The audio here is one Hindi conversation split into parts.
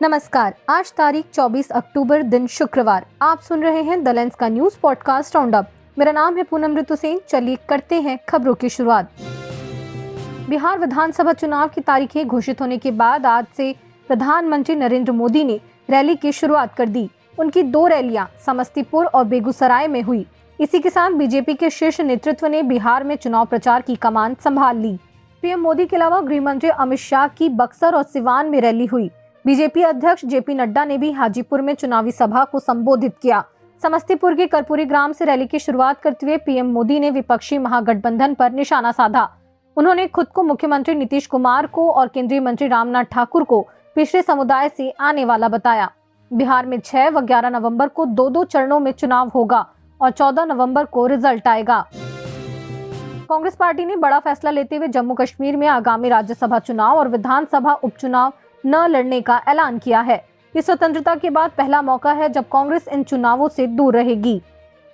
नमस्कार। आज तारीख 24 अक्टूबर दिन शुक्रवार। आप सुन रहे हैं द लेंस का न्यूज पॉडकास्ट राउंड अप। मेरा नाम है पूनम ऋतु सिंह। चलिए करते हैं खबरों की शुरुआत। बिहार विधानसभा चुनाव की तारीखें घोषित होने के बाद आज से प्रधानमंत्री नरेंद्र मोदी ने रैली की शुरुआत कर दी। उनकी 2 रैलियां समस्तीपुर और बेगूसराय में हुई। इसी के साथ बीजेपी के शीर्ष नेतृत्व ने बिहार में चुनाव प्रचार की कमान संभाल ली। पीएम मोदी के अलावा गृह मंत्री अमित शाह की बक्सर और सिवान में रैली हुई। बीजेपी अध्यक्ष जेपी नड्डा ने भी हाजीपुर में चुनावी सभा को संबोधित किया। समस्तीपुर के कर्पूरी ग्राम से रैली की शुरुआत करते हुए पीएम मोदी ने विपक्षी महागठबंधन पर निशाना साधा। उन्होंने खुद को मुख्यमंत्री नीतीश कुमार को और केंद्रीय मंत्री रामनाथ ठाकुर को पिछड़े समुदाय से आने वाला बताया। बिहार में 6 व 11 नवंबर को 2-2 चरणों में चुनाव होगा और 14 नवंबर को रिजल्ट आएगा। कांग्रेस पार्टी ने बड़ा फैसला लेते हुए जम्मू कश्मीर में आगामी राज्यसभा चुनाव और विधानसभा उपचुनाव न लड़ने का ऐलान किया है। इस स्वतंत्रता के बाद पहला मौका है जब कांग्रेस इन चुनावों से दूर रहेगी।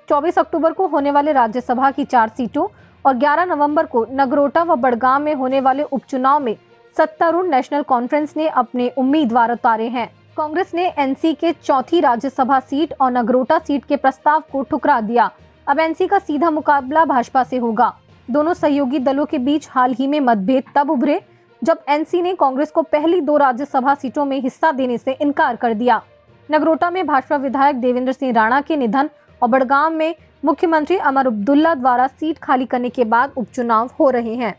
24 अक्टूबर को होने वाले राज्यसभा की 4 सीटों और 11 नवंबर को नगरोटा व बड़गाम में होने वाले उपचुनाव में सत्तारूढ़ नेशनल कॉन्फ्रेंस ने अपने उम्मीदवार उतारे हैं। कांग्रेस ने एनसी के 4थी राज्यसभा सीट और नगरोटा सीट के प्रस्ताव को ठुकरा दिया। अब एनसी का सीधा मुकाबला भाजपा से होगा। दोनों सहयोगी दलों के बीच हाल ही में मतभेद तब उभरे जब एनसी ने कांग्रेस को पहली 2 राज्यसभा सीटों में हिस्सा देने से इनकार कर दिया। नगरोटा में भाजपा विधायक देवेंद्र सिंह राणा के निधन और बड़गाम में मुख्यमंत्री अमर अब्दुल्ला द्वारा सीट खाली करने के बाद उपचुनाव हो रहे हैं।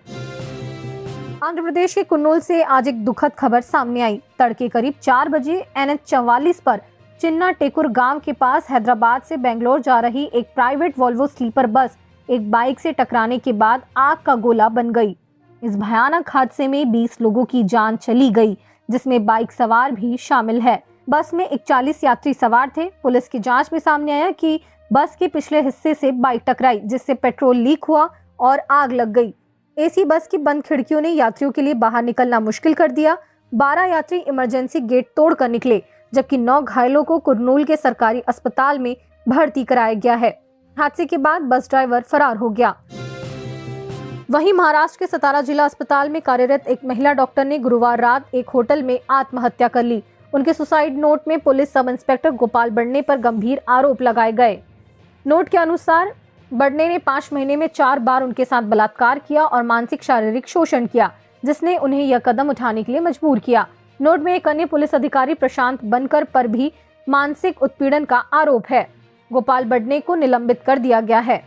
आंध्र प्रदेश के कुन्नूल से आज एक दुखद खबर सामने आई। तड़के करीब 4 बजे NH-44 पर चिन्ना टेकुर गांव के पास हैदराबाद से बेंगलोर जा रही एक प्राइवेट वॉल्वो स्लीपर बस एक बाइक से टकराने के बाद आग का गोला बन गई। इस भयानक हादसे में 20 लोगों की जान चली गई, जिसमें बाइक सवार भी शामिल है। बस में 41 यात्री सवार थे। पुलिस की जांच में सामने आया कि बस के पिछले हिस्से से बाइक टकराई, जिससे पेट्रोल लीक हुआ और आग लग गई। एसी बस की बंद खिड़कियों ने यात्रियों के लिए बाहर निकलना मुश्किल कर दिया। 12 यात्री इमरजेंसी गेट तोड़कर निकले, जबकि 9 घायलों को कुर्नूल के सरकारी अस्पताल में भर्ती कराया गया है। हादसे के बाद बस ड्राइवर फरार हो गया। वहीं महाराष्ट्र के सतारा जिला अस्पताल में कार्यरत एक महिला डॉक्टर ने गुरुवार रात एक होटल में आत्महत्या कर ली। उनके सुसाइड नोट में पुलिस सब इंस्पेक्टर गोपाल बड़ने पर गंभीर आरोप लगाए गए। नोट के अनुसार बड़ने ने 5 महीने में 4 बार उनके साथ बलात्कार किया और मानसिक शारीरिक शोषण किया, जिसने उन्हें यह कदम उठाने के लिए मजबूर किया। नोट में एक अन्य पुलिस अधिकारी प्रशांत बनकर पर भी मानसिक उत्पीड़न का आरोप है। गोपाल बड़ने को निलंबित कर दिया गया है।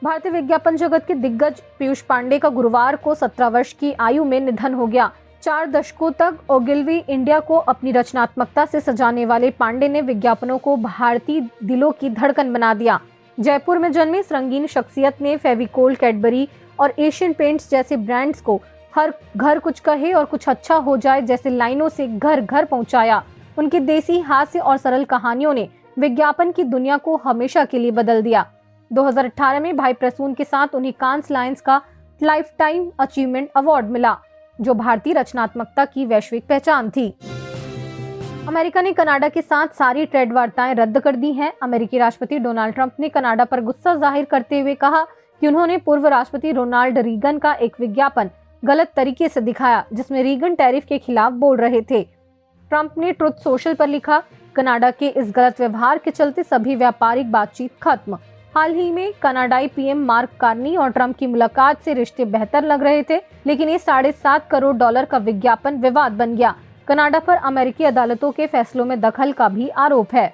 भारतीय विज्ञापन जगत के दिग्गज पीयूष पांडे का गुरुवार को 17 वर्ष की आयु में निधन हो गया। 4 दशकों तक ओगिलवी इंडिया को अपनी रचनात्मकता से सजाने वाले पांडे ने विज्ञापनों को भारतीय दिलों की धड़कन बना दिया। जयपुर में जन्मी इस रंगीन शख्सियत ने फेविकोल, कैडबरी और एशियन पेंट्स जैसे ब्रांड्स को हर घर कुछ कहे और कुछ अच्छा हो जाए जैसे लाइनों से घर घर पहुंचाया। उनकी देसी हास्य और सरल कहानियों ने विज्ञापन की दुनिया को हमेशा के लिए बदल दिया। 2018 में भाई प्रसून के साथ उन्हें कांस लायंस का लाइफ टाइम अचीवमेंट अवार्ड मिला, जो भारतीय रचनात्मकता की वैश्विक पहचान थी। अमेरिका ने कनाडा के साथ सारी ट्रेड वार्ताएं रद्द कर दी हैं। अमेरिकी राष्ट्रपति डोनाल्ड ट्रंप ने कनाडा पर गुस्सा जाहिर करते हुए कहा कि उन्होंने पूर्व राष्ट्रपति रोनाल्ड रीगन का एक विज्ञापन गलत तरीके से दिखाया, जिसमें रीगन टैरिफ के खिलाफ बोल रहे थे। ट्रंप ने ट्रुथ सोशल पर लिखा, कनाडा के इस गलत व्यवहार के चलते सभी व्यापारिक बातचीत खत्म। हाल ही में कनाडाई पीएम मार्क कार्नी और ट्रंप की मुलाकात से रिश्ते बेहतर लग रहे थे, लेकिन ये $7.5 करोड़ का विज्ञापन विवाद बन गया। कनाडा पर अमेरिकी अदालतों के फैसलों में दखल का भी आरोप है।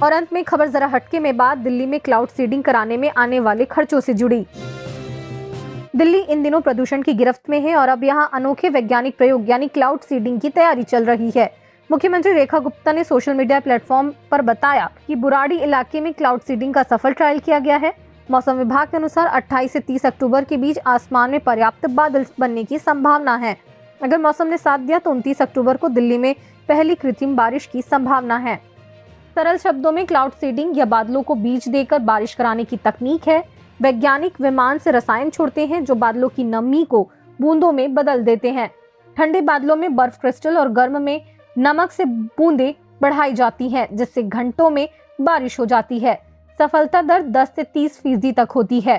और अंत में खबर जरा हटके में बात दिल्ली में क्लाउड सीडिंग कराने में आने वाले खर्चों से जुड़ी। दिल्ली इन दिनों प्रदूषण की गिरफ्त में है और अब यहाँ अनोखे वैज्ञानिक प्रयोग यानी क्लाउड सीडिंग की तैयारी चल रही है। मुख्यमंत्री रेखा गुप्ता ने सोशल मीडिया प्लेटफॉर्म पर बताया कि बुराड़ी इलाके में क्लाउड सीडिंग का सफल ट्रायल किया गया है। मौसम विभाग के अनुसार 28 से 30 अक्टूबर के बीच आसमान में पर्याप्त बादल बनने की संभावना है। अगर मौसम ने साथ दिया तो 29 अक्टूबर को दिल्ली में पहली कृत्रिम बारिश की संभावना है। सरल शब्दों में क्लाउड सीडिंग या बादलों को बीज देकर बारिश कराने की तकनीक है। वैज्ञानिक विमान से रसायन छोड़ते हैं जो बादलों की नमी को बूंदों में बदल देते हैं। ठंडे बादलों में बर्फ क्रिस्टल और गर्म में नमक से बूंदें बढ़ाई जाती हैं, जिससे घंटों में बारिश हो जाती है। सफलता दर 10 से 30% तक होती है।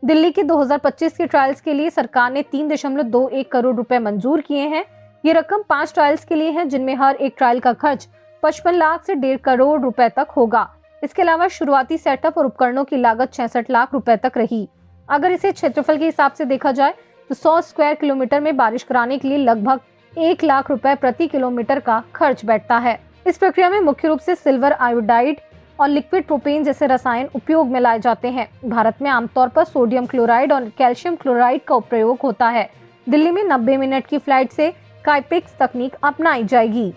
दिल्ली के 2025 के ट्रायल्स के लिए सरकार ने 3.21 करोड़ रुपए मंजूर किए हैं। ये रकम 5 ट्रायल्स के लिए है, जिनमें हर एक ट्रायल का खर्च 55 लाख से 1.5 करोड़ रुपए तक होगा। इसके अलावा शुरुआती सेटअप और उपकरणों की लागत 66 लाख रुपए तक रही। अगर इसे क्षेत्रफल के हिसाब से देखा जाए तो 100 स्क्वायर किलोमीटर में बारिश कराने के लिए लगभग 1 लाख रुपए प्रति किलोमीटर का खर्च बैठता है। इस प्रक्रिया में मुख्य रूप से सिल्वर आयोडाइड और लिक्विड प्रोपेन जैसे रसायन उपयोग में लाए जाते हैं। भारत में आमतौर पर सोडियम क्लोराइड और कैल्शियम क्लोराइड का प्रयोग होता है। दिल्ली में 90 मिनट की फ्लाइट से काइपिक्स तकनीक अपनाई जाएगी।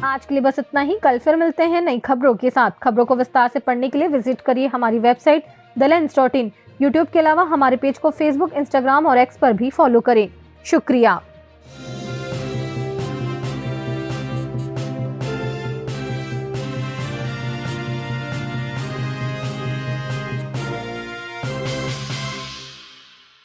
आज के लिए बस इतना ही। कल फिर मिलते हैं नई खबरों के साथ। खबरों को विस्तार से पढ़ने के लिए विजिट करिए हमारी वेबसाइट thelens.in। यूट्यूब के अलावा हमारे पेज को फेसबुक, इंस्टाग्राम और एक्स पर भी फॉलो करें। शुक्रिया।